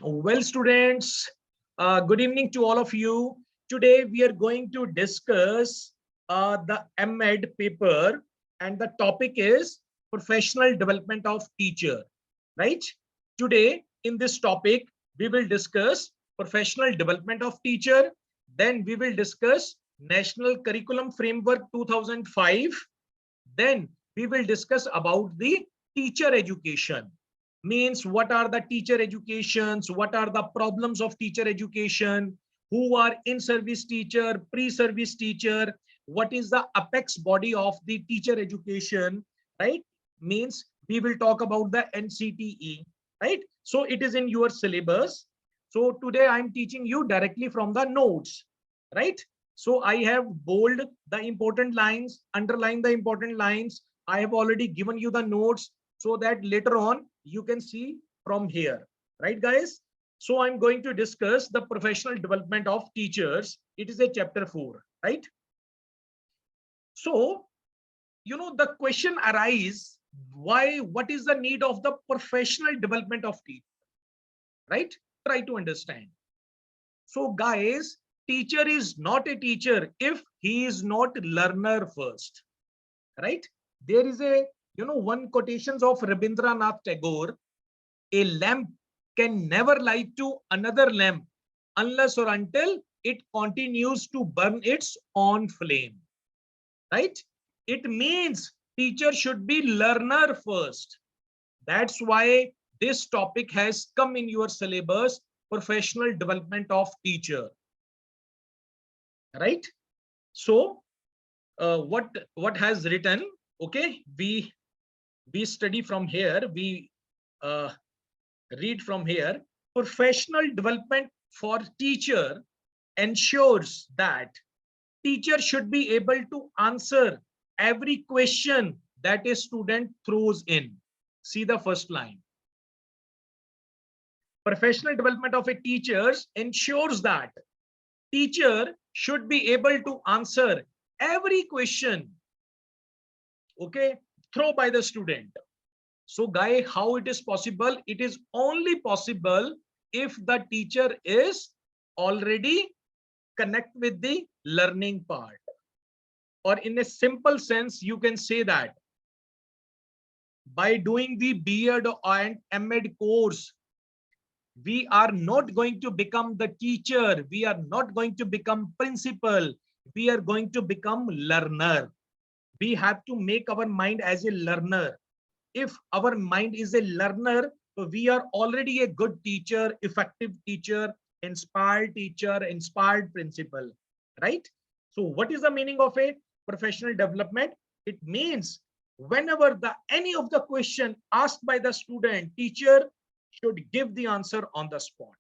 Well, students, good evening to all of you. Today we are going to discuss the MEd paper, and the topic is professional development of teacher, right? Today in this topic, we will discuss professional development of teacher. Then we will discuss National Curriculum Framework 2005. Then we will discuss about the teacher education. Means what are the teacher educations, what are the problems of teacher education, who are in service teacher, pre-service teacher, what is the apex body of the teacher education, right? Means we will talk about the Ncte, right? So it is in your syllabus. So today I'm teaching you directly from the notes, right? So I have bold the important lines, underline the important lines. I have already given you the notes so that later on you can see from here, right guys? So I'm going to discuss the professional development of teachers. It is a chapter 4, right? So, the question arises, what is the need of the professional development of teachers, right? Try to understand. So guys, teacher is not a teacher if he is not learner first, right? There is a, one quotations of Rabindranath Tagore: a lamp can never light to another lamp unless or until it continues to burn its own flame, right? It means teacher should be learner first. That's why this topic has come in your syllabus, professional development of teacher, right? So what has written, okay, we study from here, we uh, read from here. Professional development for teacher ensures that teacher should be able to answer every question that a student throws in. See the first line. Professional development of a teacher ensures that teacher should be able to answer every question, okay, thrown by the student. So guy, how it is possible? It is only possible if the teacher is already connect with the learning part. Or in a simple sense, you can say that by doing the B.Ed and M.Ed course, we are not going to become the teacher. We are not going to become principal. We are going to become learner. We have to make our mind as a learner. If our mind is a learner, we are already a good teacher, effective teacher, inspired principal, right? So what is the meaning of a professional development? It means whenever any of the question asked by the student, teacher should give the answer on the spot.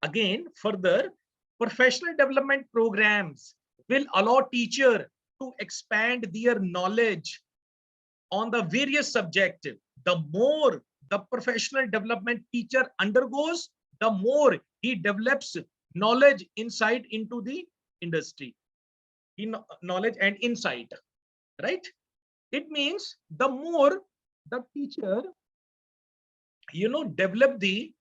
Again, further, professional development programs will allow teacher to expand their knowledge on the various subjects. The more the professional development teacher undergoes, the more he develops knowledge, insight into the industry, knowledge and insight, right? It means the more the teacher, develop the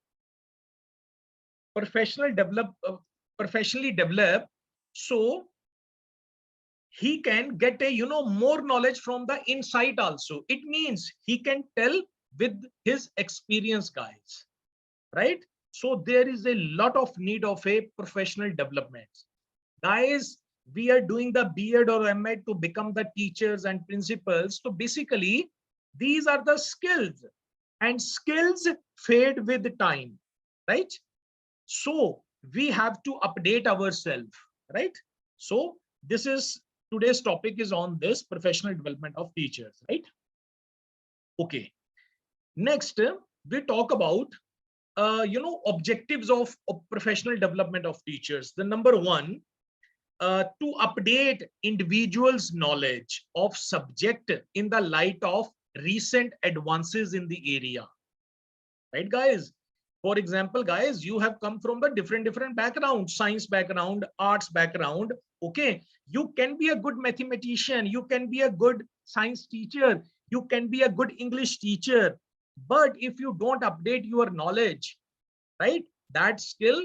professionally develop, so he can get a more knowledge from the insight also. It means he can tell with his experience, guys, right? So there is a lot of need of a professional development, guys. We are doing the B.Ed or M.Ed to become the teachers and principals. So basically these are the skills, and skills fade with time, right? So we have to update ourselves, right? So this is today's topic is on this professional development of teachers, right? Okay, next we talk about objectives of professional development of teachers. The number one, to update individuals' knowledge of subject in the light of recent advances in the area, right guys? For example, guys, you have come from the different background, science background, arts background, okay? You can be a good mathematician, you can be a good science teacher, you can be a good English teacher, but if you don't update your knowledge, right? That skill,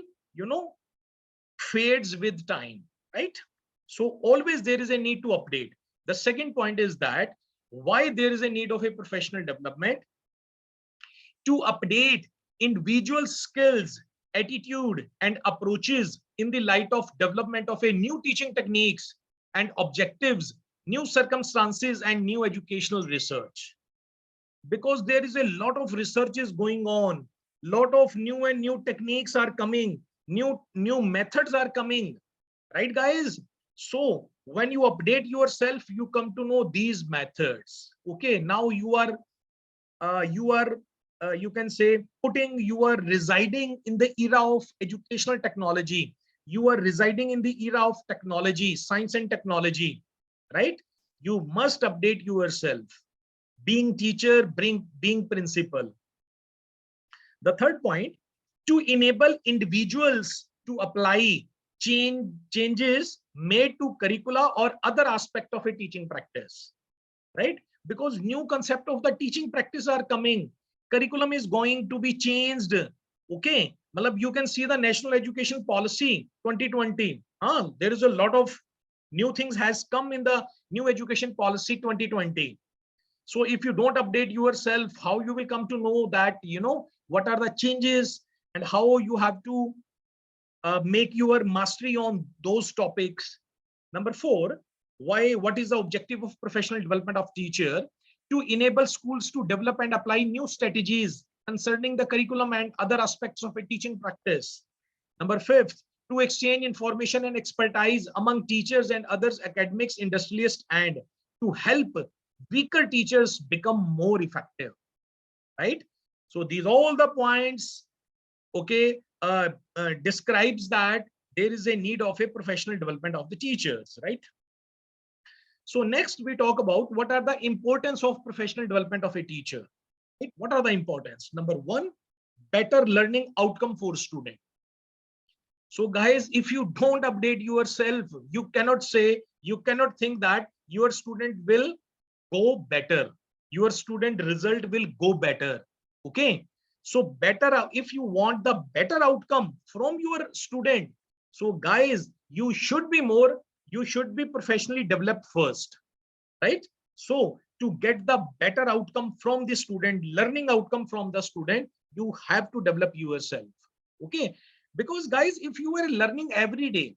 fades with time, right? So always there is a need to update. The second point is that why there is a need of a professional development: to update individual skills, attitude, and approaches in the light of development of a new teaching techniques and objectives, new circumstances, and new educational research. Because there is a lot of research is going on, lot of new and new techniques are coming, new methods are coming, right guys? So when you update yourself, you come to know these methods. Okay, now you can say you are residing in the era of educational technology, you are residing in the era of technology, science and technology, right? You must update yourself, being teacher, being principal. The third point: to enable individuals to apply changes made to curricula or other aspect of a teaching practice, right? Because new concept of the teaching practice are coming, curriculum is going to be changed. Okay, you can see the national education policy 2020. There is a lot of new things has come in the new education policy 2020. So if you don't update yourself, how you will come to know that, what are the changes and how you have to make your mastery on those topics. Number four, what is the objective of professional development of teacher? To enable schools to develop and apply new strategies concerning the curriculum and other aspects of a teaching practice. Number fifth, to exchange information and expertise among teachers and others, academics, industrialists, and to help weaker teachers become more effective, right? So these all the points, okay, describes that there is a need of a professional development of the teachers, right? So next we talk about what are the importance of professional development of a teacher, right? What are the importance? Number one, better learning outcome for student. So guys, if you don't update yourself, you cannot think that your student will go better, your student result will go better. Okay, so better, if you want the better outcome from your student, so guys, you should be professionally developed first, right? So to get the better outcome from the student, learning outcome from the student, you have to develop yourself. Okay, because guys, if you are learning every day,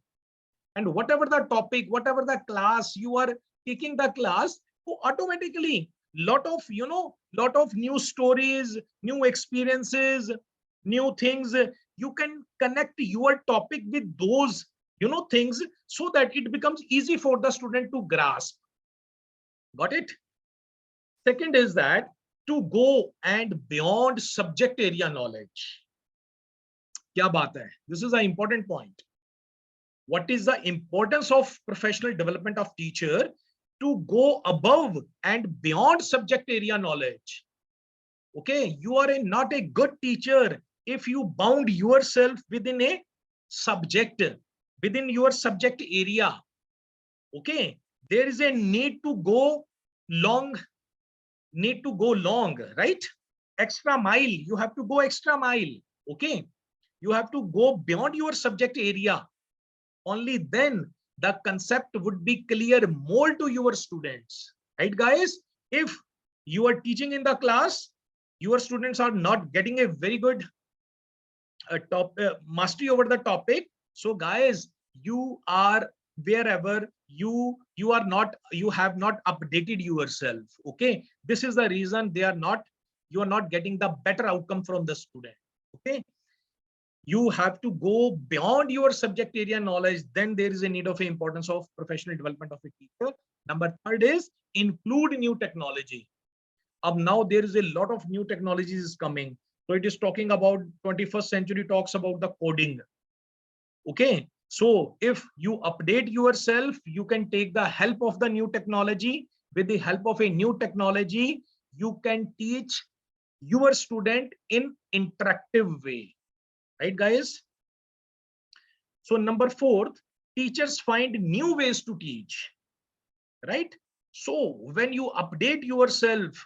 and whatever the topic, whatever the class you are taking the class, so automatically lot of new stories, new experiences, new things, you can connect your topic with those things, so that it becomes easy for the student to grasp. Got it? Second is that to go and beyond subject area knowledge. Kya baat hai? This is an important point. What is the importance of professional development of teacher? To go above and beyond subject area knowledge. Okay, you are not a good teacher if you bound yourself within a subject, within your subject area. Okay, there is a need to go long, right? Extra mile, you have to go extra mile. Okay, you have to go beyond your subject area. Only then the concept would be clear more to your students, right guys? If you are teaching in the class, your students are not getting a very good mastery over the topic, so guys, you are wherever you have not updated yourself. Okay, this is the reason you are not getting the better outcome from the student. Okay, you have to go beyond your subject area knowledge, then there is a need of importance of professional development of a teacher. Number third is include new technology. Now there is a lot of new technologies coming. So it is talking about 21st century, talks about the coding. Okay, so if you update yourself, you can take the help of the new technology. With the help of a new technology, you can teach your student in interactive way. Right, guys? So number fourth, teachers find new ways to teach, right? So when you update yourself,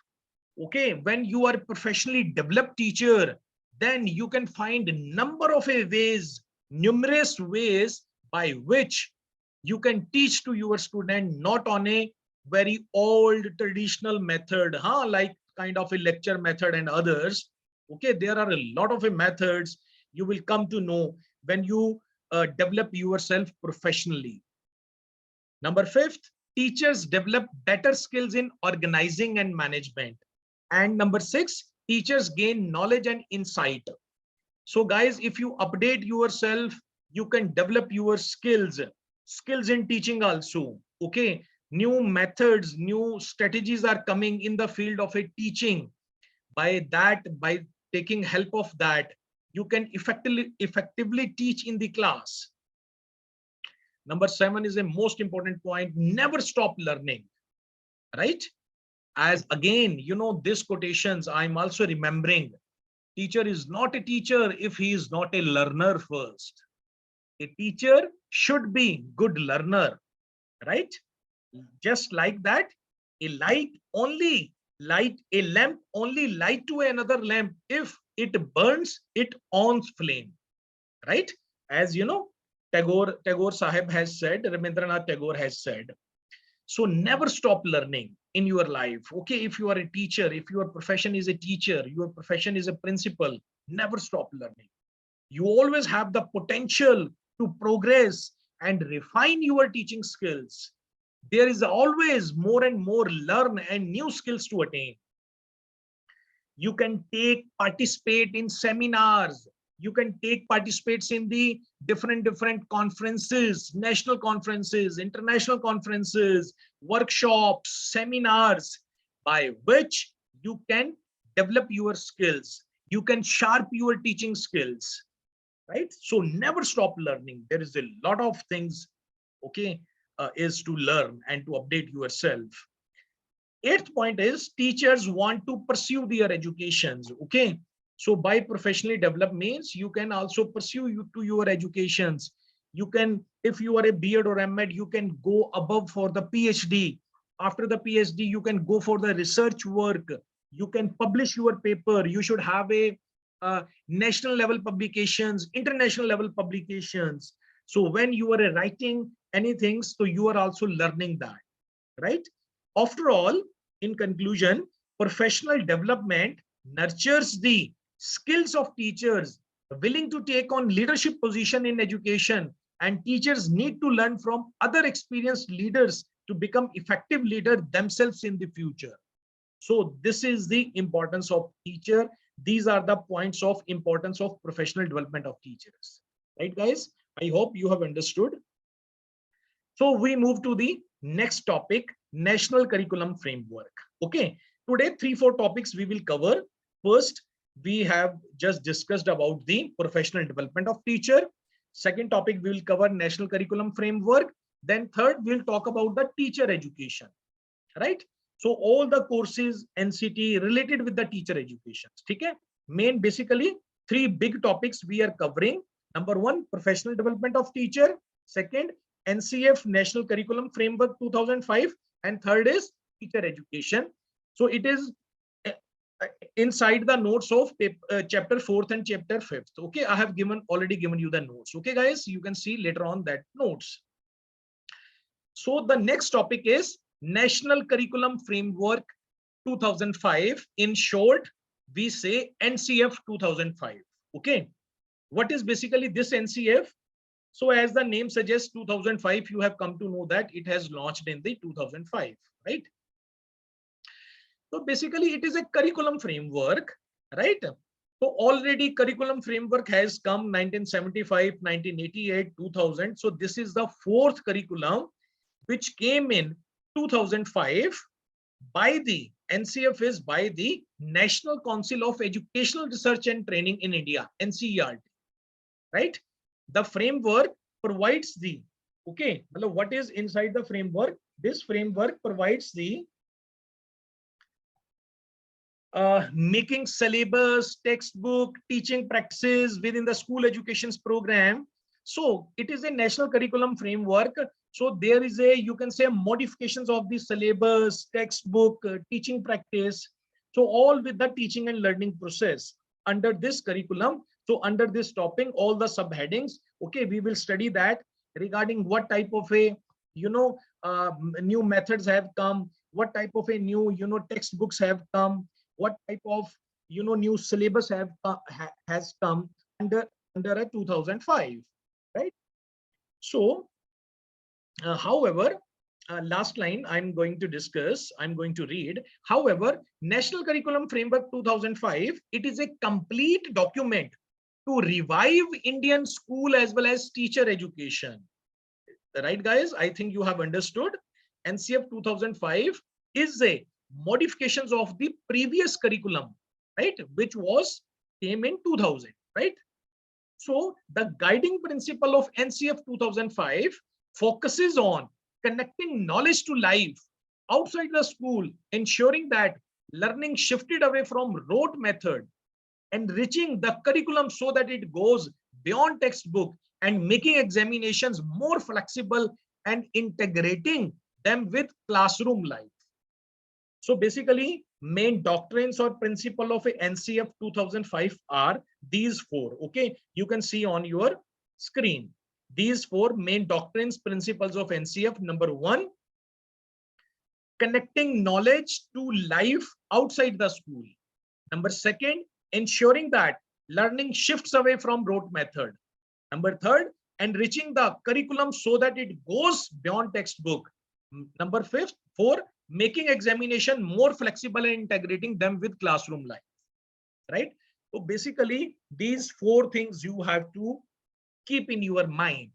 okay, when you are a professionally developed teacher, then you can find a number of ways, numerous ways by which you can teach to your student, not on a very old traditional method, like kind of a lecture method and others. Okay, there are a lot of methods you will come to know when you develop yourself professionally. Number fifth, teachers develop better skills in organizing and management. And number six, teachers gain knowledge and insight. So guys, if you update yourself, you can develop your skills in teaching also. Okay, new methods, new strategies are coming in the field of a teaching. By taking help of that, you can effectively teach in the class. Number seven is a most important point: never stop learning, right? As again, these quotations I'm also remembering. Teacher is not a teacher if he is not a learner first. A teacher should be good learner, right? Just like that, a lamp only light to another lamp if it burns it owns flame, right? As you know, Tagore Sahib has said, Rabindranath Tagore has said. So never stop learning in your life. Okay, if you are a teacher, if your profession is a teacher, your profession is a principal, never stop learning. You always have the potential to progress and refine your teaching skills. There is always more and more learn and new skills to attain. You can participate in seminars. You can participates in the different conferences, national conferences, international conferences, workshops, seminars, by which you can develop your skills. You can sharpen your teaching skills, right? So never stop learning. There is a lot of things, okay, is to learn and to update yourself. Eighth point is teachers want to pursue their educations. Okay, so by professionally develop means you can also pursue your educations. You can, if you are a B.Ed or M.Ed, you can go above for the PhD. After the PhD, you can go for the research work. You can publish your paper. You should have a national level publications, international level publications. So when you are writing anything, so you are also learning that, right? After all, in conclusion, professional development nurtures the skills of teachers willing to take on leadership position in education, and teachers need to learn from other experienced leaders to become effective leaders themselves in the future. So this is the importance of teacher. These are the points of importance of professional development of teachers, right guys? I hope you have understood. So we move to the next topic, national curriculum framework. Okay, today 3-4 topics we will cover. First, we have just discussed about the professional development of teacher. Second topic, we will cover national curriculum framework. Then third, we'll talk about the teacher education, right? So all the courses Ncte related with the teacher education. Okay, main basically 3 big topics we are covering. Number 1, professional development of teacher. Second, Ncf National Curriculum Framework 2005, and third is teacher education. So it is inside the notes of chapter 4th and chapter 5th. Okay, I have already given you the notes. Okay guys, you can see later on that notes. So the next topic is National Curriculum Framework 2005. In short, we say Ncf 2005. Okay, what is basically this Ncf? So as the name suggests, 2005, you have come to know that it has launched in the 2005, right? So basically it is a curriculum framework, right? So already curriculum framework has come 1975, 1988, 2000. So this is the 4th curriculum which came in 2005 by the Ncf is by the National Council of Educational Research and Training in India, NCERT, right? The framework provides the, okay, what is inside the framework? This framework provides the making syllabus, textbook, teaching practices within the school education's program. So it is a national curriculum framework. So there is a, you can say, modifications of the syllabus, textbook, teaching practice. So all with the teaching and learning process. under this curriculum. So under this topic, all the subheadings, okay, we will study that regarding what type of a, new methods have come, what type of a new, textbooks have come, what type of, new syllabus has come under a 2005, right? So, however, last line I'm going to discuss, I'm going to read. However, National Curriculum Framework 2005, it is a complete document to revive Indian school as well as teacher education. Right, guys? I think you have understood. NCF 2005 is a modifications of the previous curriculum, right? Which was came in 2000, right? So the guiding principle of NCF 2005 focuses on connecting knowledge to life outside the school, ensuring that learning shifted away from rote method, enriching the curriculum so that it goes beyond textbook, and making examinations more flexible and integrating them with classroom life. So basically, main doctrines or principle of a NCF 2005 are these four. Okay, you can see on your screen these four main doctrines, principles of NCF. Number one, connecting knowledge to life outside the school. Number second, ensuring that learning shifts away from rote method. Number third, enriching the curriculum so that it goes beyond textbook. Number four, making examination more flexible and integrating them with classroom life, right? So basically, these four things you have to keep in your mind,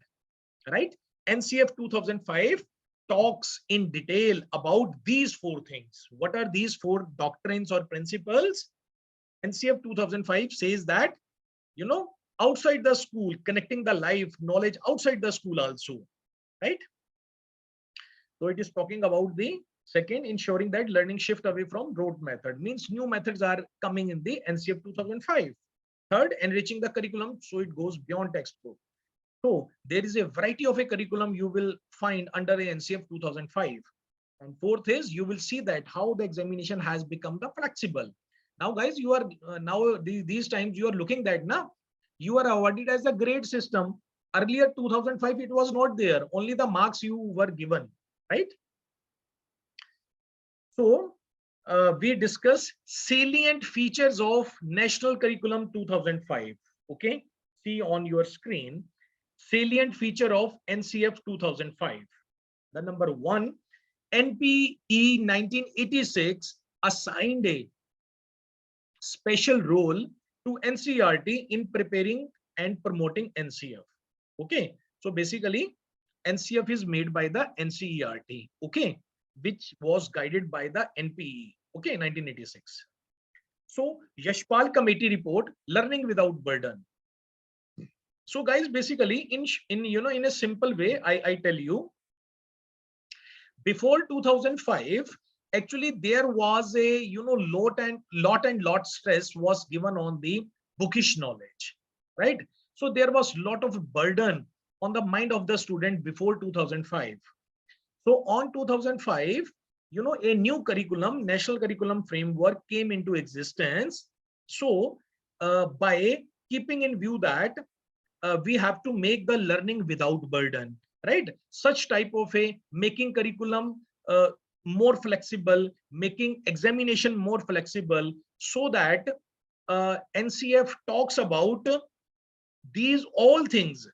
right? NCF 2005 talks in detail about these four things. What are these four doctrines or principles? NCF 2005 says that, outside the school, connecting the life knowledge outside the school also, right? So it is talking about the second, ensuring that learning shift away from rote method, means new methods are coming in the NCF 2005. Third, enriching the curriculum so it goes beyond textbook. So there is a variety of a curriculum you will find under a NCF 2005. And fourth is, you will see that how the examination has become the flexible. Now guys, you are these times you are looking that now you are awarded as a grade system. Earlier 2005 it was not there, only the marks you were given, right? So we discuss salient features of National Curriculum 2005. Okay, see on your screen, salient feature of NCF 2005. The number one, NPE 1986 assigned a special role to NCERT in preparing and promoting NCF. Okay, so basically NCF is made by the NCERT, okay, which was guided by the NPE, okay, 1986. So Yashpal committee report, learning without burden. So guys, basically in a simple way, I tell you, before 2005, actually there was a lot stress was given on the bookish knowledge, right? So there was lot of burden on the mind of the student before 2005. So on 2005, a new curriculum, National Curriculum Framework came into existence. So by keeping in view that we have to make the learning without burden, right? Such type of a making curriculum more flexible, making examination more flexible, so that NCF talks about these all things,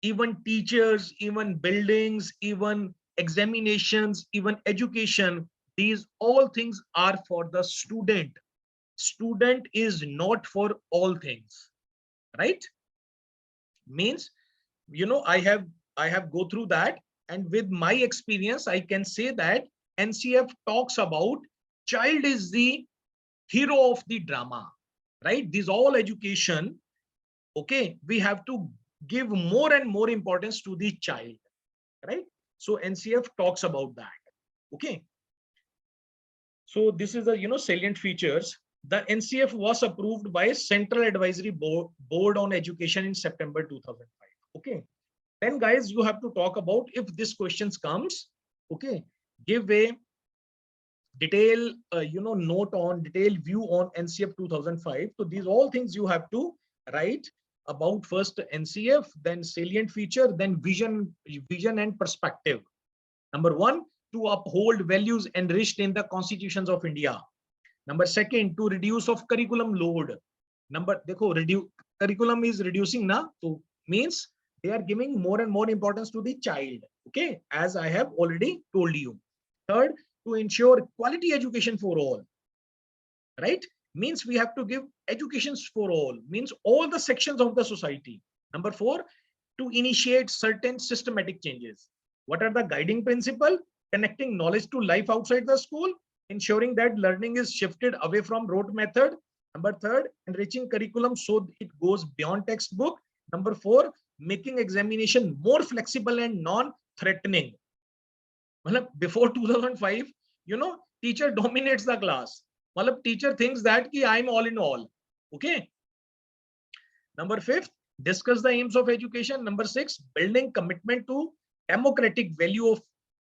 even teachers, even buildings, even examinations, even education. These all things are for the student. Student is not for all things, right? Means, I have go through that, and with my experience I can say that NCF talks about child is the hero of the drama, right? This all education, okay, we have to give more and more importance to the child, right? So NCF talks about that, okay. So this is the salient features. The NCF was approved by Central Advisory Board on Education in September 2005. Okay. Then guys, you have to talk about if this questions comes, okay, give a detail note on detailed view on NCF 2005. So these all things you have to write about. First NCF, then salient feature, then vision and perspective. Number one, to uphold values enriched in the constitutions of India. Number second, to reduce of curriculum load. Number देखो reduce curriculum is reducing na, so means they are giving more and more importance to the child. Okay, as I have already told you. Third, to ensure quality education for all. Right, means we have to give educations for all, means all the sections of the society. Number four, to initiate certain systematic changes. What are the guiding principle? Connecting knowledge to life outside the school, ensuring that learning is shifted away from rote method. Number third, enriching curriculum so it goes beyond textbook. Number four, making examination more flexible and non-threatening. Before 2005, teacher dominates the class. Teacher thinks that I'm all in all. Okay. Number fifth, discuss the aims of education. Number six, building commitment to democratic value of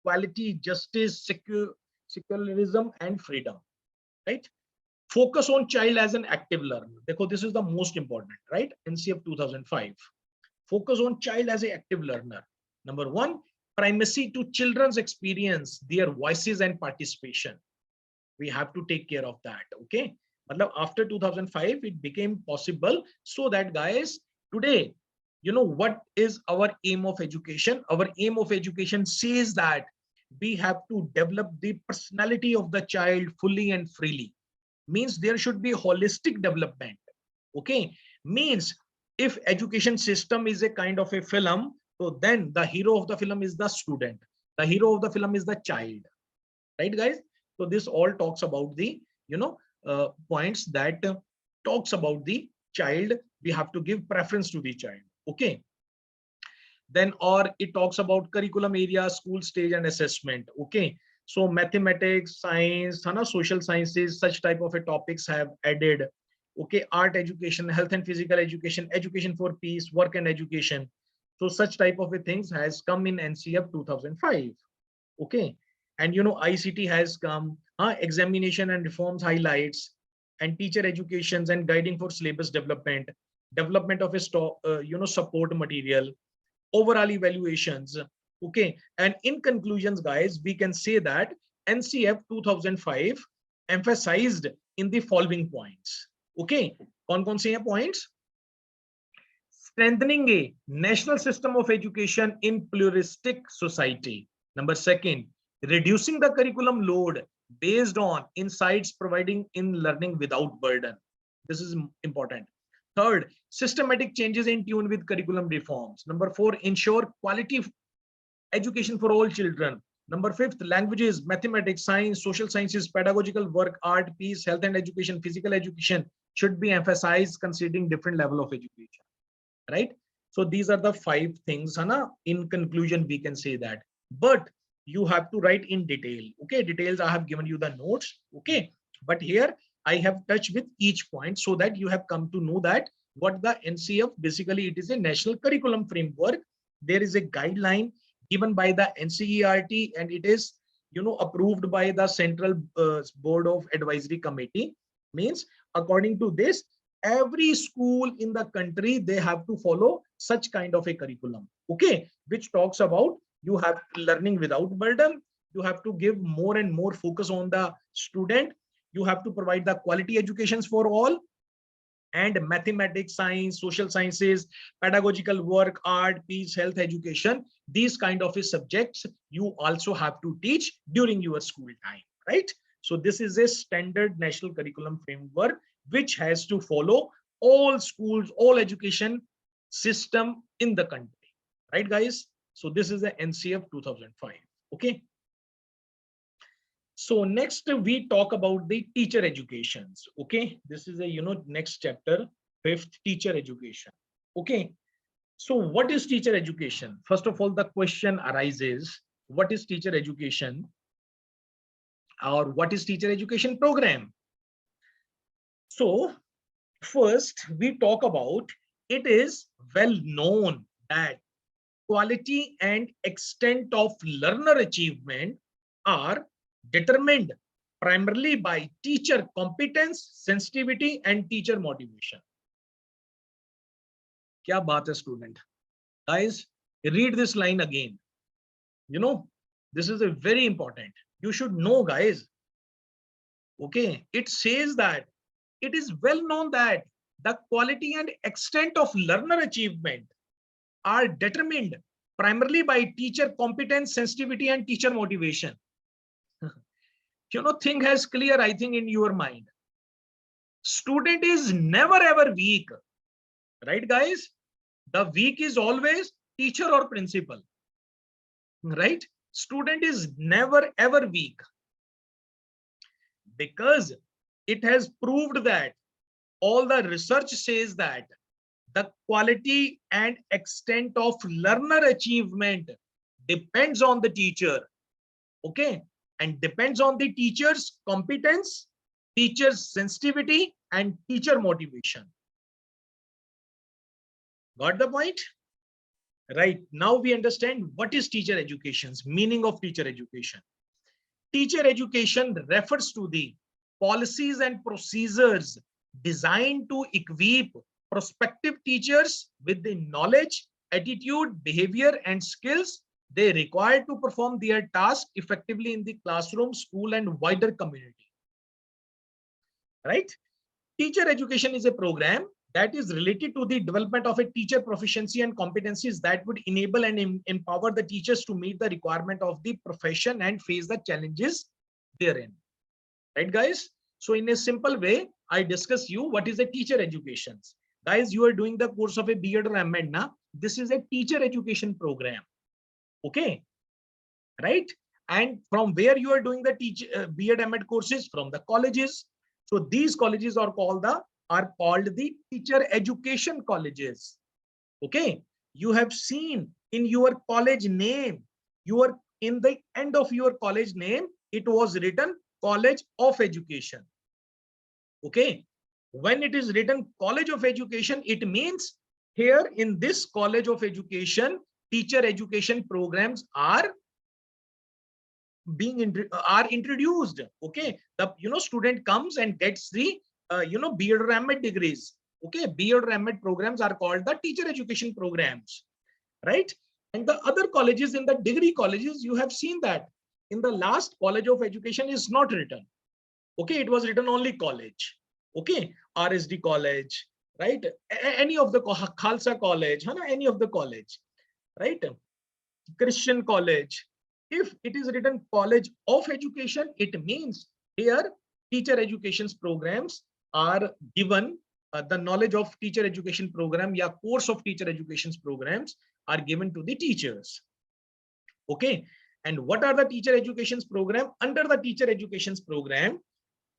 quality, justice, secularism, and freedom. Right. Focus on child as an active learner. This is the most important, right? NCF 2005. Focus on child as an active learner. Number one, primacy to children's experience, their voices and participation. We have to take care of that. Okay. After 2005, it became possible, so that guys, today, what is our aim of education? Our aim of education says that we have to develop the personality of the child fully and freely. Means there should be holistic development. Okay. Means if education system is a kind of a film, so then the hero of the film is the student. The hero of the film is the child. Right, guys? So this all talks about the, points that talks about the child. We have to give preference to the child. Okay. Then, or it talks about curriculum area, school stage and assessment. Okay. So mathematics, science, social sciences, such type of a topics have added. Okay. Art education, health and physical education, education for peace, work and education. So such type of a things has come in NCF 2005. Okay. And ICT has come, examination and reforms highlights, and teacher educations and guiding for syllabus development, development of a support material, overall evaluations. Okay. And in conclusions, guys, we can say that NCF 2005 emphasized in the following points. Okay. Kaun se hain points? Strengthening a national system of education in pluralistic society. Number second, reducing the curriculum load based on insights providing in learning without burden. This is important. Third, systematic changes in tune with curriculum reforms. Number four, ensure quality education for all children. Number fifth, languages, mathematics, science, social sciences, pedagogical work, art, peace, health and education, physical education should be emphasized considering different level of education. Right? So these are the 5 things. In conclusion, we can say that. But you have to write in detail. Okay, details I have given you the notes. Okay, but here I have touched with each point so that you have come to know that what the NCF, basically it is a national curriculum framework. There is a guideline given by the NCERT and it is approved by the Central Board of Advisory Committee. Means according to this, every school in the country, they have to follow such kind of a curriculum. Okay, which talks about you have learning without burden. You have to give more and more focus on the student. You have to provide the quality educations for all, and mathematics, science, social sciences, pedagogical work, art, peace, health, education. These kind of subjects you also have to teach during your school time, right? So this is a standard national curriculum framework which has to follow all schools, all education system in the country, right, guys? So this is the NCF 2005. Okay. So next we talk about the teacher educations. Okay. This is a, next chapter, 5th, teacher education. Okay. So what is teacher education? First of all, the question arises, what is teacher education? Or what is teacher education program? So first we talk about, it is well known that quality and extent of learner achievement are determined primarily by teacher competence, sensitivity, and teacher motivation. क्या बात है student? Guys, read this line again. You know, this is a very important. You should know, guys. Okay, it says that it is well known that the quality and extent of learner achievement are determined primarily by teacher competence, sensitivity, and teacher motivation. Thing has clear, I think, in your mind. Student is never ever weak, right, guys? The weak is always teacher or principal, right? Student is never ever weak, because it has proved that all the research says that the quality and extent of learner achievement depends on the teacher, okay, and depends on the teacher's competence, teacher's sensitivity, and teacher motivation. Got the point? Right. Now we understand what is teacher education's meaning of teacher education. Teacher education refers to the policies and procedures designed to equip prospective teachers with the knowledge, attitude, behavior, and skills they require to perform their task effectively in the classroom, school, and wider community. Right? Teacher education is a program that is related to the development of a teacher proficiency and competencies that would enable and empower the teachers to meet the requirement of the profession and face the challenges therein. Right, guys? So in a simple way, I discuss you what is a teacher education. Guys, you are doing the course of a B.Ed or M.Ed now. This is a teacher education program. Okay, right? And from where you are doing the B.Ed M.Ed courses? From the colleges. So these colleges are called the teacher education colleges. Okay, you have seen in your college name, in the end of your college name, it was written College of Education. Okay, when it is written College of Education, it means here in this College of Education, teacher education programs are introduced. Okay, the student comes and gets the B.Ed or M.Ed degrees. Okay, B.Ed or M.Ed programs are called the teacher education programs, right? And the other colleges, in the degree colleges, you have seen that in the last College of Education is not written. Okay, it was written only college. Okay, RSD college, right? Any of the Khalsa college, any of the college, right? Christian college. If it is written College of Education, it means here teacher education programs are given. The knowledge of teacher education program, yeah, course of teacher education programs are given to the teachers. Okay, and what are the teacher education program? Under the teacher education program,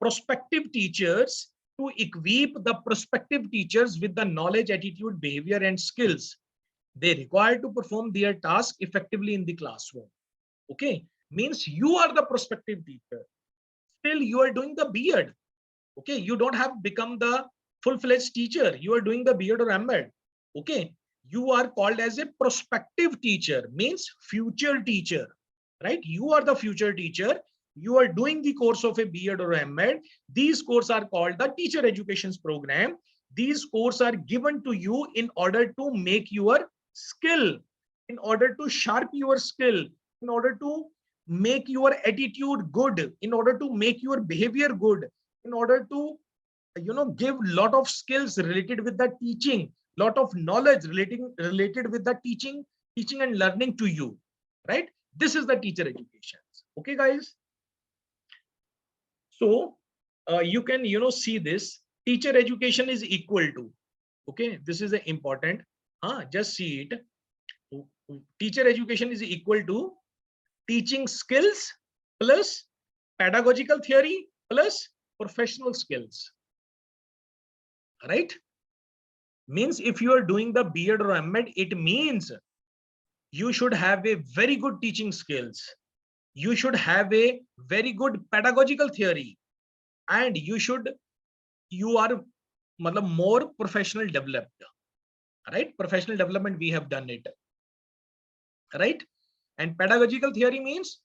prospective teachers to equip the prospective teachers with the knowledge, attitude, behavior, and skills they require to perform their task effectively in the classroom. Okay, means you are the prospective teacher. Still, you are doing the B.Ed. Okay, you don't have become the full-fledged teacher. You are doing the B.Ed or M.Ed. Okay, you are called as a prospective teacher, means future teacher, right? You are the future teacher. You are doing the course of a B.Ed or M.Ed. These courses are called the teacher education program. These courses are given to you in order to make your skill, in order to sharpen your skill, in order to make your attitude good, in order to make your behavior good, in order to give lot of skills related with the teaching, lot of knowledge related with the teaching and learning to you, right? This is the teacher education. Okay, guys. So you can see this teacher education is equal to, okay, this is important, just see it. Teacher education is equal to teaching skills plus pedagogical theory plus professional skills, right? Means if you are doing the B.Ed or M.Ed, it means you should have a very good teaching skills, you should have a very good pedagogical theory, and you are more professional developed, right? Professional development, we have done it, right? And pedagogical theory means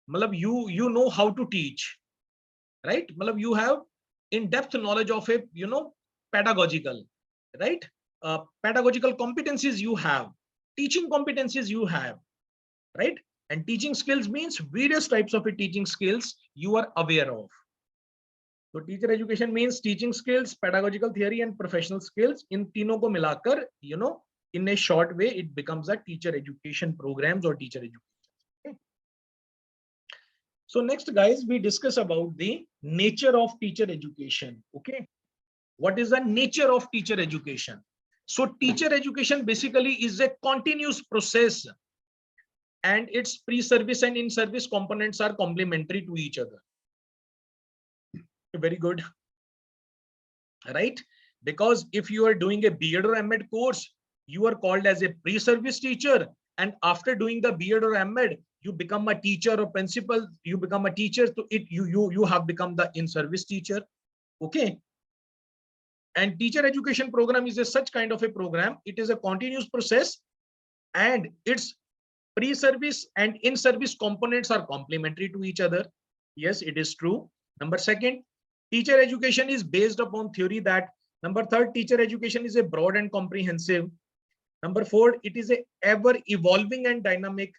you know how to teach, right? Matlab you have in-depth knowledge of a, pedagogical, right? Pedagogical competencies you have, teaching competencies you have, right? And teaching skills means various types of teaching skills you are aware of. So teacher education means teaching skills, pedagogical theory and professional skills. In तीनों को मिलाकर, in a short way, it becomes a teacher education programs or teacher education. Okay. So next, guys, we discuss about the nature of teacher education. Okay. What is the nature of teacher education? So teacher education basically is a continuous process, and its pre-service and in-service components are complementary to each other. Very good, right? Because if you are doing a B.Ed or M.Ed course, you are called as a pre-service teacher, and after doing the B.Ed or M.Ed, you become a teacher or principal, you become a teacher, so you have become the in-service teacher. Okay. And teacher education program is a such kind of a program. It is a continuous process, and its pre-service and in-service components are complementary to each other. Yes, it is true. Number second, teacher education is based upon theory that. Number third, teacher education is a broad and comprehensive. Number four, it is a ever evolving and dynamic.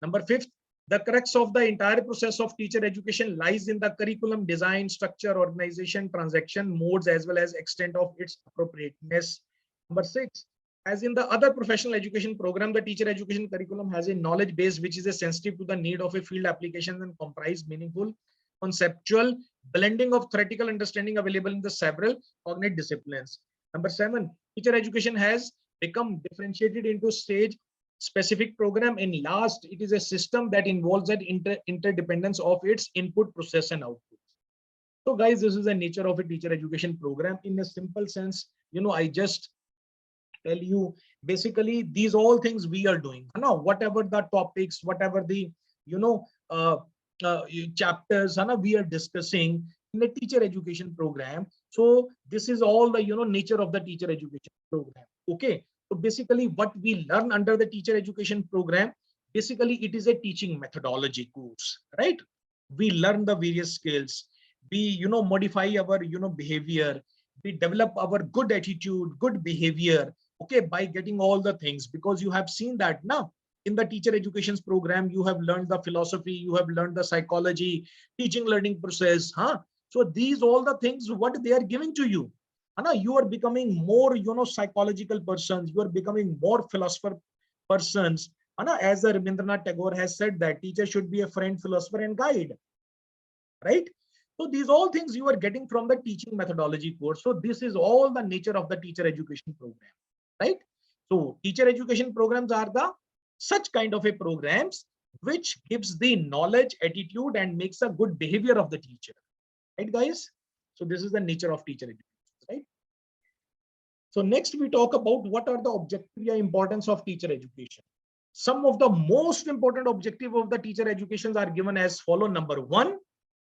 Number fifth, the crux of the entire process of teacher education lies in the curriculum design, structure, organization, transaction modes, as well as extent of its appropriateness. Number six, as in the other professional education program, the teacher education curriculum has a knowledge base which is sensitive to the need of a field applications and comprise meaningful conceptual blending of theoretical understanding available in the several cognitive disciplines. Number seven, teacher education has become differentiated into stage specific program. In last, it is a system that involves that interdependence of its input, process, and output. So guys, this is the nature of a teacher education program in a simple sense. I just tell you basically these all things we are doing. Whatever the topics, whatever the chapters we are discussing in a teacher education program. So this is all the nature of the teacher education program. Okay. So basically what we learn under the teacher education program, basically it is a teaching methodology course, right? We learn the various skills, we modify our behavior, we develop our good attitude, good behavior, okay, by getting all the things, because you have seen that now in the teacher education program, you have learned the philosophy, you have learned the psychology, teaching learning process. So these all the things what they are giving to you. You are becoming more psychological persons, you are becoming more philosopher persons. As Rabindranath Tagore has said that teacher should be a friend, philosopher, and guide, right? So these all things you are getting from the teaching methodology course. So this is all the nature of the teacher education program, right? So teacher education programs are the such kind of a programs which gives the knowledge, attitude, and makes a good behavior of the teacher, right guys? So this is the nature of teacher education, right? So next we talk about what are the objective importance of teacher education. Some of the most important objective of the teacher educations are given as follow. Number one,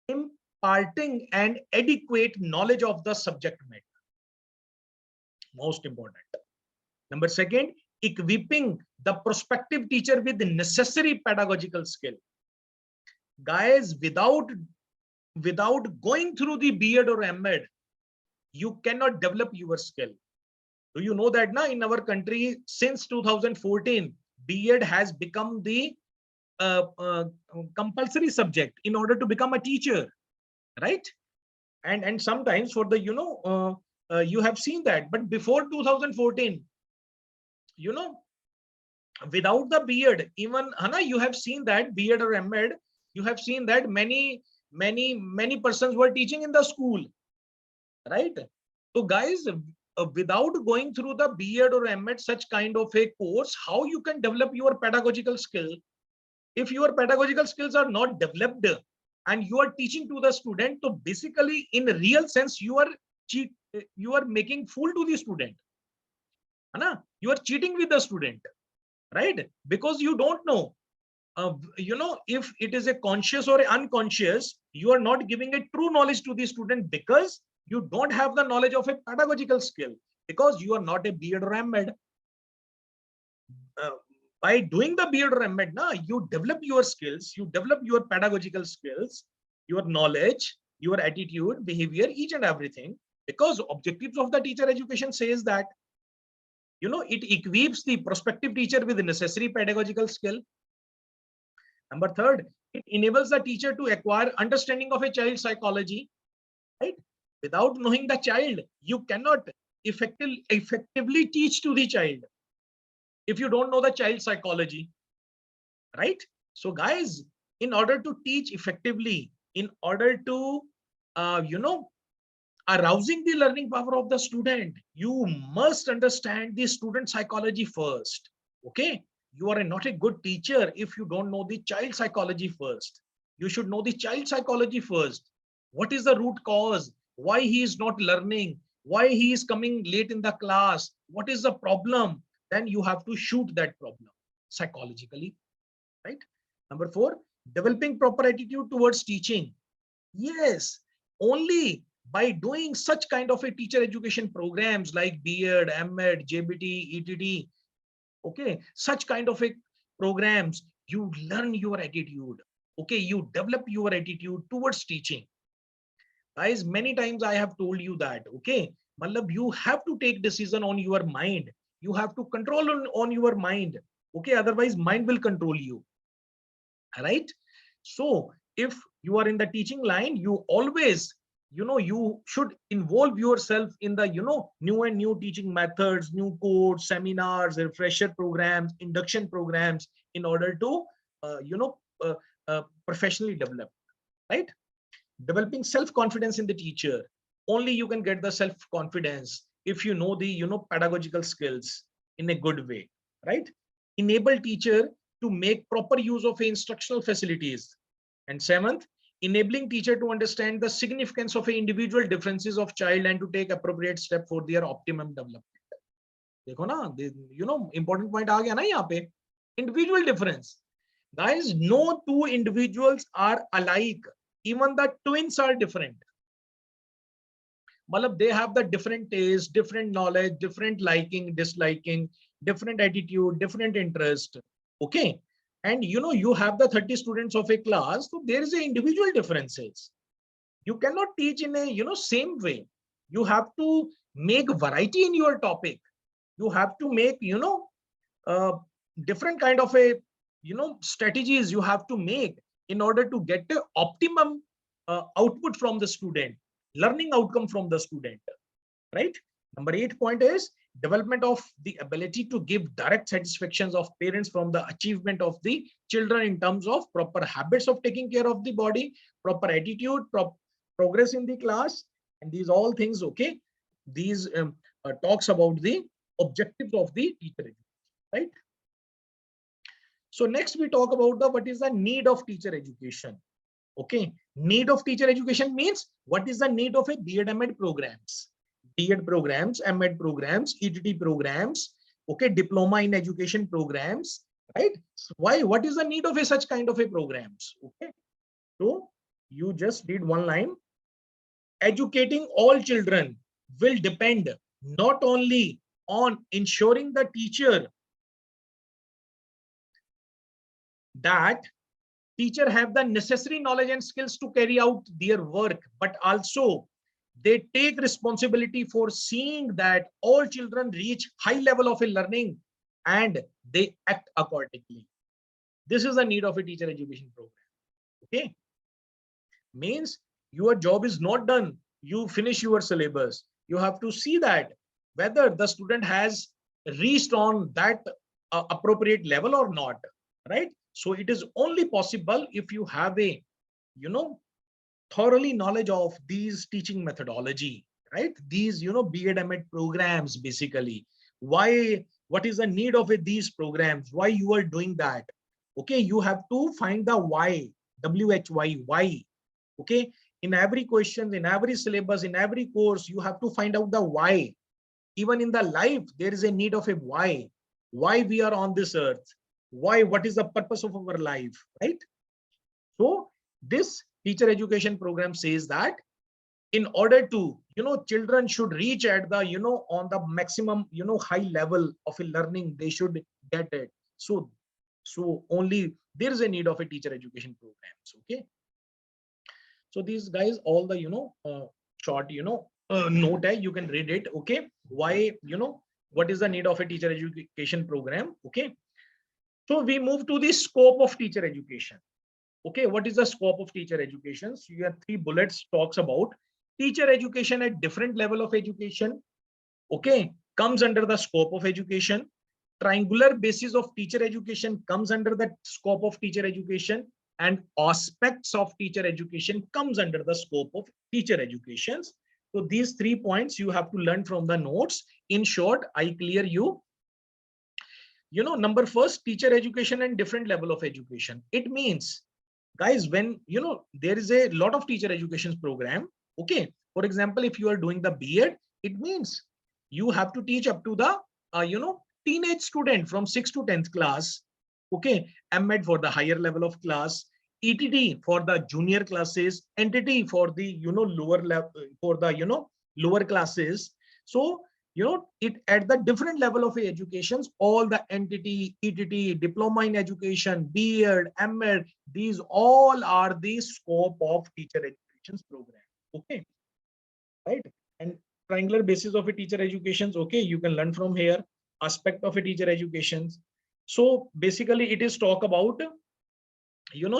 imparting an adequate knowledge of the subject matter. Most important. Number second, equipping the prospective teacher with the necessary pedagogical skill. Guys, without going through the B.Ed or M.Ed, you cannot develop your skill. Do you know that now in our country since 2014, B.Ed has become the compulsory subject in order to become a teacher, right? And sometimes for the you have seen that, but before 2014, without the B.Ed, even you have seen that B.Ed or M.Ed, you have seen that many persons were teaching in the school, right? So guys, without going through the B.Ed or M.Ed such kind of a course, how you can develop your pedagogical skill? If your pedagogical skills are not developed and you are teaching to the student, so basically in real sense you are making fool to the student. You are cheating with the student, right? Because you don't know if it is a conscious or unconscious, you are not giving a true knowledge to the student because you don't have the knowledge of a pedagogical skill, because you are not a B.Ed or M.Ed. By doing the B.Ed or M.Ed, you develop your skills, you develop your pedagogical skills, your knowledge, your attitude, behavior, each and everything, because objectives of the teacher education says that, it equips the prospective teacher with the necessary pedagogical skill. Number third, it enables the teacher to acquire understanding of a child's psychology, right? Without knowing the child, you cannot effectively teach to the child if you don't know the child's psychology, right? So guys, in order to teach effectively, in order to, arousing the learning power of the student, you must understand the student psychology first. Okay, you are not a good teacher if you don't know the child psychology first. You should know the child psychology first. What is the root cause? Why he is not learning? Why he is coming late in the class? What is the problem? Then you have to shoot that problem psychologically, right? Number four, developing proper attitude towards teaching. Yes, only by doing such kind of a teacher education programs like B.Ed, M.Ed, JBT, ETT, okay, such kind of a programs, you learn your attitude. Okay, you develop your attitude towards teaching. Guys, many times I have told you that, okay, Malab, you have to take decision on your mind. You have to control on your mind. Okay, otherwise mind will control you. Right? So if you are in the teaching line, you always, you should involve yourself in the, new teaching methods, new courses, seminars, refresher programs, induction programs, in order to, professionally develop, right? Developing self-confidence in the teacher. Only you can get the self-confidence if you know the, pedagogical skills in a good way, right? Enable teacher to make proper use of instructional facilities. And seventh, enabling teacher to understand the significance of individual differences of child and to take appropriate step for their optimum development. देखो ना, important point आ गया ना यहाँ पे. Individual difference. Guys, no two individuals are alike. Even the twins are different. Malab, they have the different taste, different knowledge, different liking, disliking, different attitude, different interest. Okay. And you have the 30 students of a class, so there is a individual differences. You cannot teach in a same way. You have to make variety in your topic. You have to make different kind of a strategies you have to make in order to get the optimum output from the student, learning outcome from the student, right? Number 8 point is development of the ability to give direct satisfactions of parents from the achievement of the children in terms of proper habits of taking care of the body, proper attitude, progress in the class, and these all things. Okay, these talks about the objectives of the teacher, right? So next we talk about the what is the need of teacher education. Okay, need of teacher education means what is the need of a B.Ed M.Ed programs, B.Ed programs, M.Ed programs, ETT programs, okay, diploma in education programs, right? So why? What is the need of a such kind of a programs? Okay, so you just read one line. Educating all children will depend not only on ensuring the teacher that teacher have the necessary knowledge and skills to carry out their work, but also they take responsibility for seeing that all children reach high level of a learning and they act accordingly. This is the need of a teacher education program. Okay, means your job is not done. You finish your syllabus. You have to see that whether the student has reached on that appropriate level or not, right? So it is only possible if you have a, thoroughly knowledge of these teaching methodology, right? These, B.Ed M.Ed programs, basically. Why? What is the need of it, these programs? Why you are doing that? Okay, you have to find the why, why. Okay, in every question, in every syllabus, in every course, you have to find out the why. Even in the life, there is a need of a why. Why we are on this earth? Why? What is the purpose of our life, right? So this teacher education program says that in order to, children should reach at the, on the maximum, high level of a learning, they should get it. So only there is a need of a teacher education programs. Okay. So these guys, all the short note, you can read it. Okay, why what is the need of a teacher education program? Okay, so we move to the scope of teacher education. Okay, what is the scope of teacher education? So you have 3 bullets talks about teacher education at different level of education. Okay, comes under the scope of education. Triangular basis of teacher education comes under the scope of teacher education, and aspects of teacher education comes under the scope of teacher education. So these 3 points you have to learn from the notes. In short, I clear you. Number first, teacher education and different level of education. It means, guys, when there is a lot of teacher education program. Okay, for example, if you are doing the B.Ed, it means you have to teach up to the teenage student from 6th to 10th class. Okay, M.Ed for the higher level of class, ETT for the junior classes, Ncte for the lower level, for the lower classes. So it at the different level of educations, all the Ncte, ETT, diploma in education, B.Ed, M.Ed, these all are the scope of teacher education program. Okay, right? And triangular basis of a teacher educations. Okay, you can learn from here. Aspect of a teacher educations. So basically, it is talk about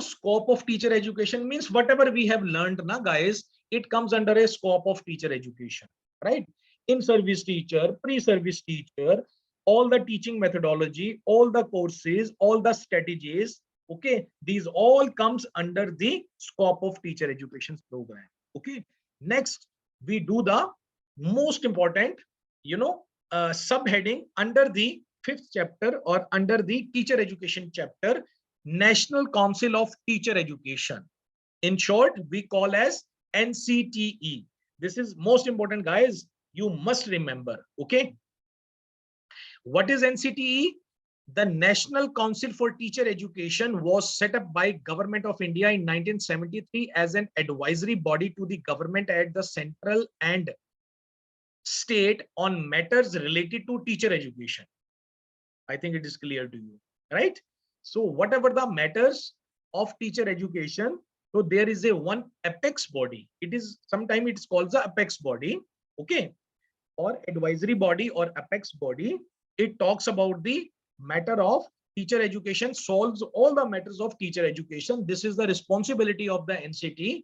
scope of teacher education means whatever we have learned, na guys, it comes under a scope of teacher education, right? In service teacher, pre-service teacher, all the teaching methodology, all the courses, all the strategies. Okay, these all comes under the scope of teacher education program. Okay, next we do the most important subheading under the 5th chapter or under the teacher education chapter, National Council of Teacher Education. In short, we call as NCTE. This is most important, guys. You must remember. Okay, what is NCTE? The National Council for Teacher Education was set up by Government of India in 1973 as an advisory body to the government at the central and state on matters related to teacher education. I think it is clear to you, right? So whatever the matters of teacher education, so there is a one apex body. It is sometimes it's called the apex body. Okay, or advisory body or apex body. It talks about the matter of teacher education, solves all the matters of teacher education. This is the responsibility of the NCT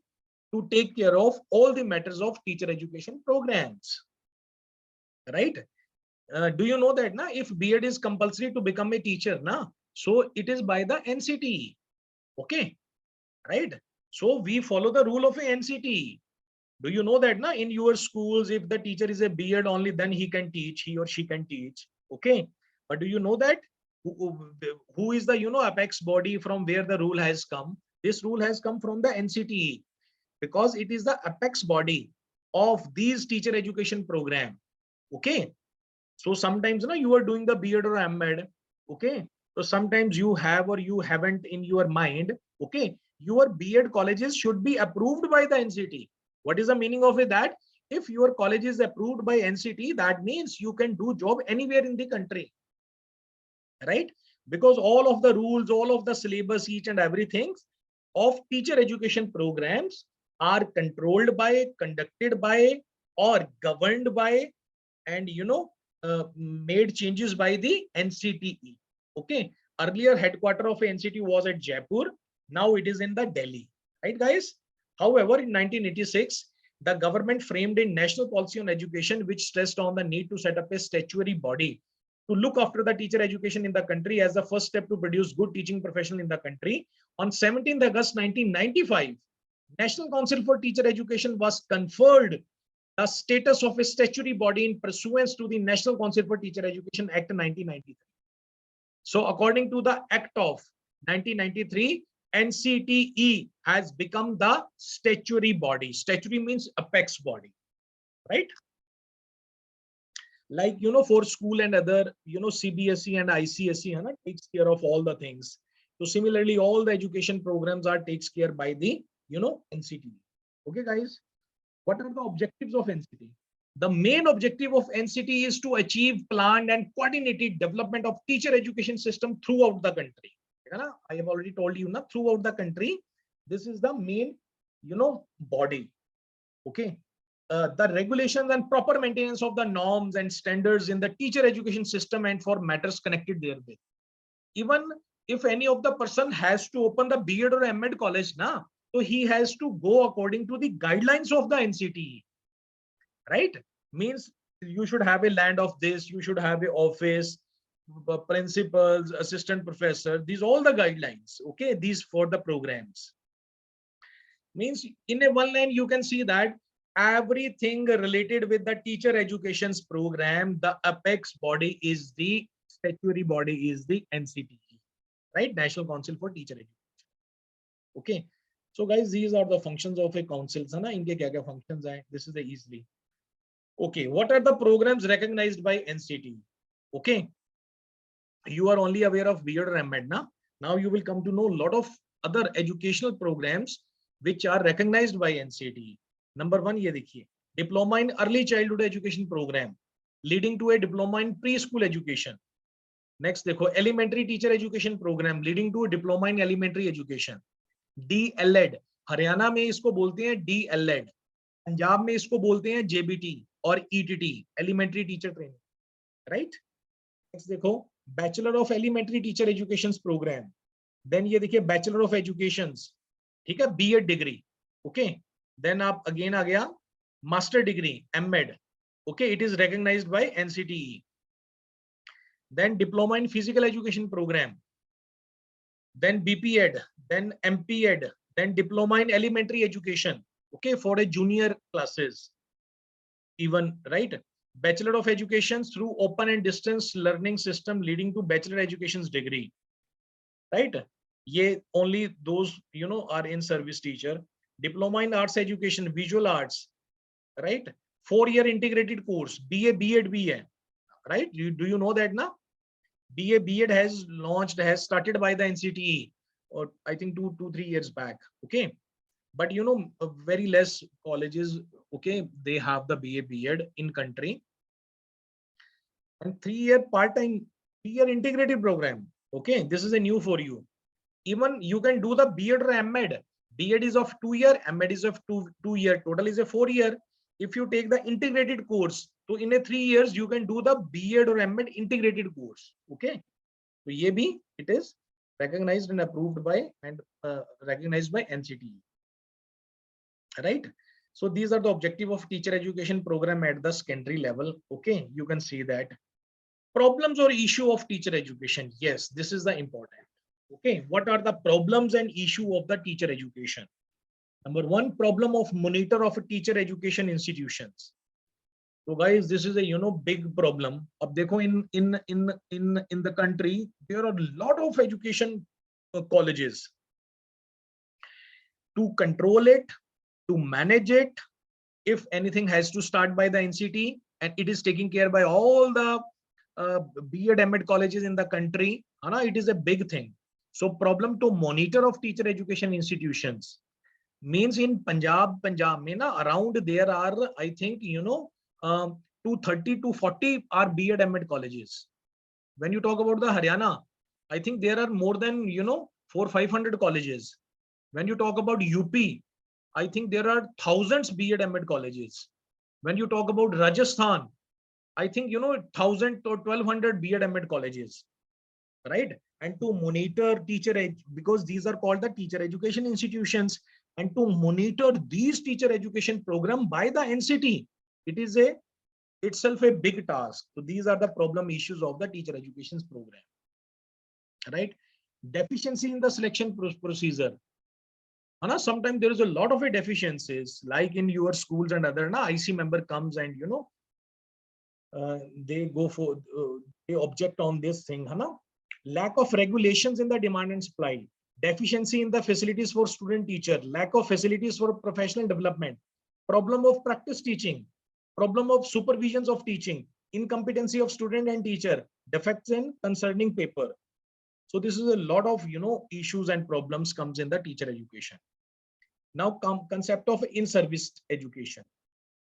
to take care of all the matters of teacher education programs, right? Do you know that if B.Ed is compulsory to become a teacher, so it is by the NCT. Okay, right? So we follow the rule of a NCT. Do you know that in your schools, if the teacher is a B.Ed only, then he can teach, he or she can teach. Okay, but do you know that who is the apex body from where the rule has come? This rule has come from the NCT because it is the apex body of these teacher education program. Okay, so sometimes you are doing the B.Ed or M.Ed. Okay, so sometimes you have or you haven't in your mind. Okay, your B.Ed colleges should be approved by the NCT. What is the meaning of it? That if your college is approved by NCT, that means you can do job anywhere in the country, right? Because all of the rules, all of the syllabus, each and everything of teacher education programs are controlled by, conducted by, or governed by, and made changes by the NCTE. Okay, earlier headquarter of NCT was at Jaipur. Now it is in the Delhi, right, guys? However, in 1986, the government framed a national policy on education, which stressed on the need to set up a statutory body to look after the teacher education in the country as the first step to produce good teaching professional in the country. On 17th August 1995, National Council for Teacher Education was conferred the status of a statutory body in pursuance to the National Council for Teacher Education Act 1993. So according to the Act of 1993, NCTE has become the statutory body. Statutory means apex body, right? Like, for school and other, CBSE and ICSE takes care of all the things. So similarly, all the education programs are takes care by the, NCTE. Okay, guys. What are the objectives of NCT? The main objective of NCT is to achieve planned and coordinated development of teacher education system throughout the country. I have already told you throughout the country. This is the main body. Okay. The regulations and proper maintenance of the norms and standards in the teacher education system and for matters connected therewith. Even if any of the person has to open the B.Ed or M.Ed college, so he has to go according to the guidelines of the Ncte, right? Means you should have a land of this, you should have a office, principals, assistant professor, these all the guidelines, okay, these for the programs. Means in a one line you can see that everything related with the teacher education's program, the apex body is the statutory body is the Ncte, right? National Council for Teacher Education. Okay, so guys, these are the functions of a council. Inke kya kya functions hai? This is the easily. Okay, what are the programs recognized by Ncte? Okay, you are only aware of B.Ed or M.Ed, na? Now you will come to know a lot of other educational programs which are recognized by Ncte. Number one, ye dekhiye, diploma in early childhood education program leading to a diploma in preschool education. Next देखो, elementary teacher education program leading to a diploma in elementary education. DLED, Haryana में इसको बोलते हैं DLED, Punjab में इसको बोलते हैं JBT और ETT, elementary teacher training, right? Next देखो, Bachelor of Elementary Teacher Education program. Then ये देखिए Bachelor of Educations, ठीक है, B.Ed degree, okay. Then आप again आ गया Master degree, M.Ed, okay, it is recognized by Ncte. Then diploma in physical education program, then BPEd, then MPEd, then diploma in elementary education, okay, for a junior classes even, right? Bachelor of Education through open and distance learning system leading to bachelor education's degree, right? Ye only those are in service teacher. Diploma in arts education, visual arts, right? 4-year integrated course, BA B.Ed BA, right? Do you know that now? BA B.Ed has started by the Ncte, or I think 2-3 years back, okay. But very less colleges, okay, they have the BA B.Ed in country. And 3-year part-time, 3-year integrated program, okay, this is a new for you. Even you can do the B.Ed or M.Ed. B.Ed is of 2-year, M.Ed is of 2-year, total is a 4-year. If you take the integrated course, so in a 3 years you can do the B.Ed or M.Ed integrated course, okay. So ye bhi, it is recognized and approved by and recognized by Ncte, right? So these are the objective of teacher education program at the secondary level, okay. You can see that. Problems or issue of teacher education, yes, this is the important, okay. What are the problems and issue of the teacher education? Number one, problem of monitor of teacher education institutions. So guys, this is a big problem. Ab dekho, in the country there are a lot of education colleges. To control it, to manage it, if anything has to start by the Ncte and it is taken care by all the B.Ed M.Ed colleges in the country, it is a big thing. So problem to monitor of teacher education institutions means in Punjab mein around there are, I think 230 to 40 are B.Ed M.Ed colleges. When you talk about the Haryana, I think there are more than 400-500 colleges. When you talk about UP, I think there are thousands B.Ed M.Ed colleges. When you talk about Rajasthan, I think 1,000 or 1,200 B.Ed M.Ed colleges, right? And to monitor because these are called the teacher education institutions, and to monitor these teacher education program by the Ncte, it is itself a big task. So these are the problem issues of the teacher education program, right? Deficiency in the selection procedure. Sometimes there is a lot of deficiencies, like in your schools and other. IC member comes and they go for they object on this thing. Lack of regulations in the demand and supply. Deficiency in the facilities for student teacher. Lack of facilities for professional development. Problem of practice teaching. Problem of supervisions of teaching. Incompetency of student and teacher. Defects in concerning paper. So this is a lot of issues and problems comes in the teacher education. Now concept of in-service education,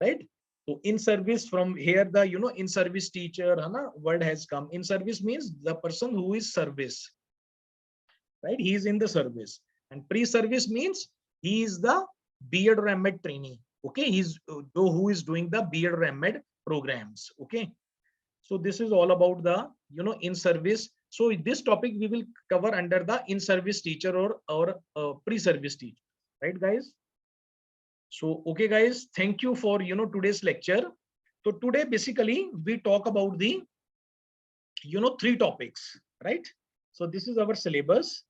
right? So in service, from here the in service teacher word has come. In service means the person who is service, right? He is in the service. And pre-service means he is the B.Ed or M.Ed trainee. Okay, he's who is doing the B.Ed or M.Ed programs. Okay, so this is all about the in service. So this topic we will cover under the in service teacher or pre-service teacher, right, guys? So okay, guys, thank you for today's lecture. So today basically we talk about the 3 topics, right? So this is our syllabus.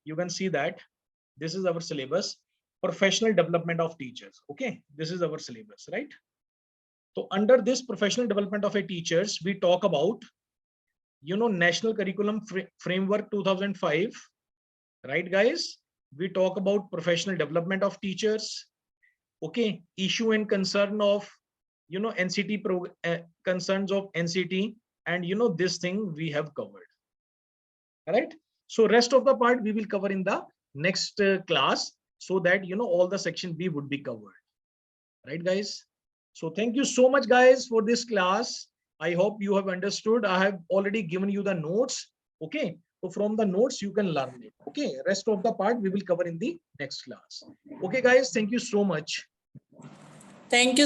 You can see that this is our syllabus. Professional development of teachers. Okay, this is our syllabus, right? So under this professional development of a teachers, we talk about National Curriculum Framework 2005, right, guys? We talk about professional development of teachers. Okay, issue and concern of Ncte concerns of Ncte, and this thing we have covered. All right, so rest of the part we will cover in the next class, so that all the section B would be covered, right, guys? So thank you so much, guys, for this class. I hope you have understood. I have already given you the notes. Okay, so from the notes you can learn it. Okay, rest of the part we will cover in the next class. Okay, guys, thank you so much. Thank you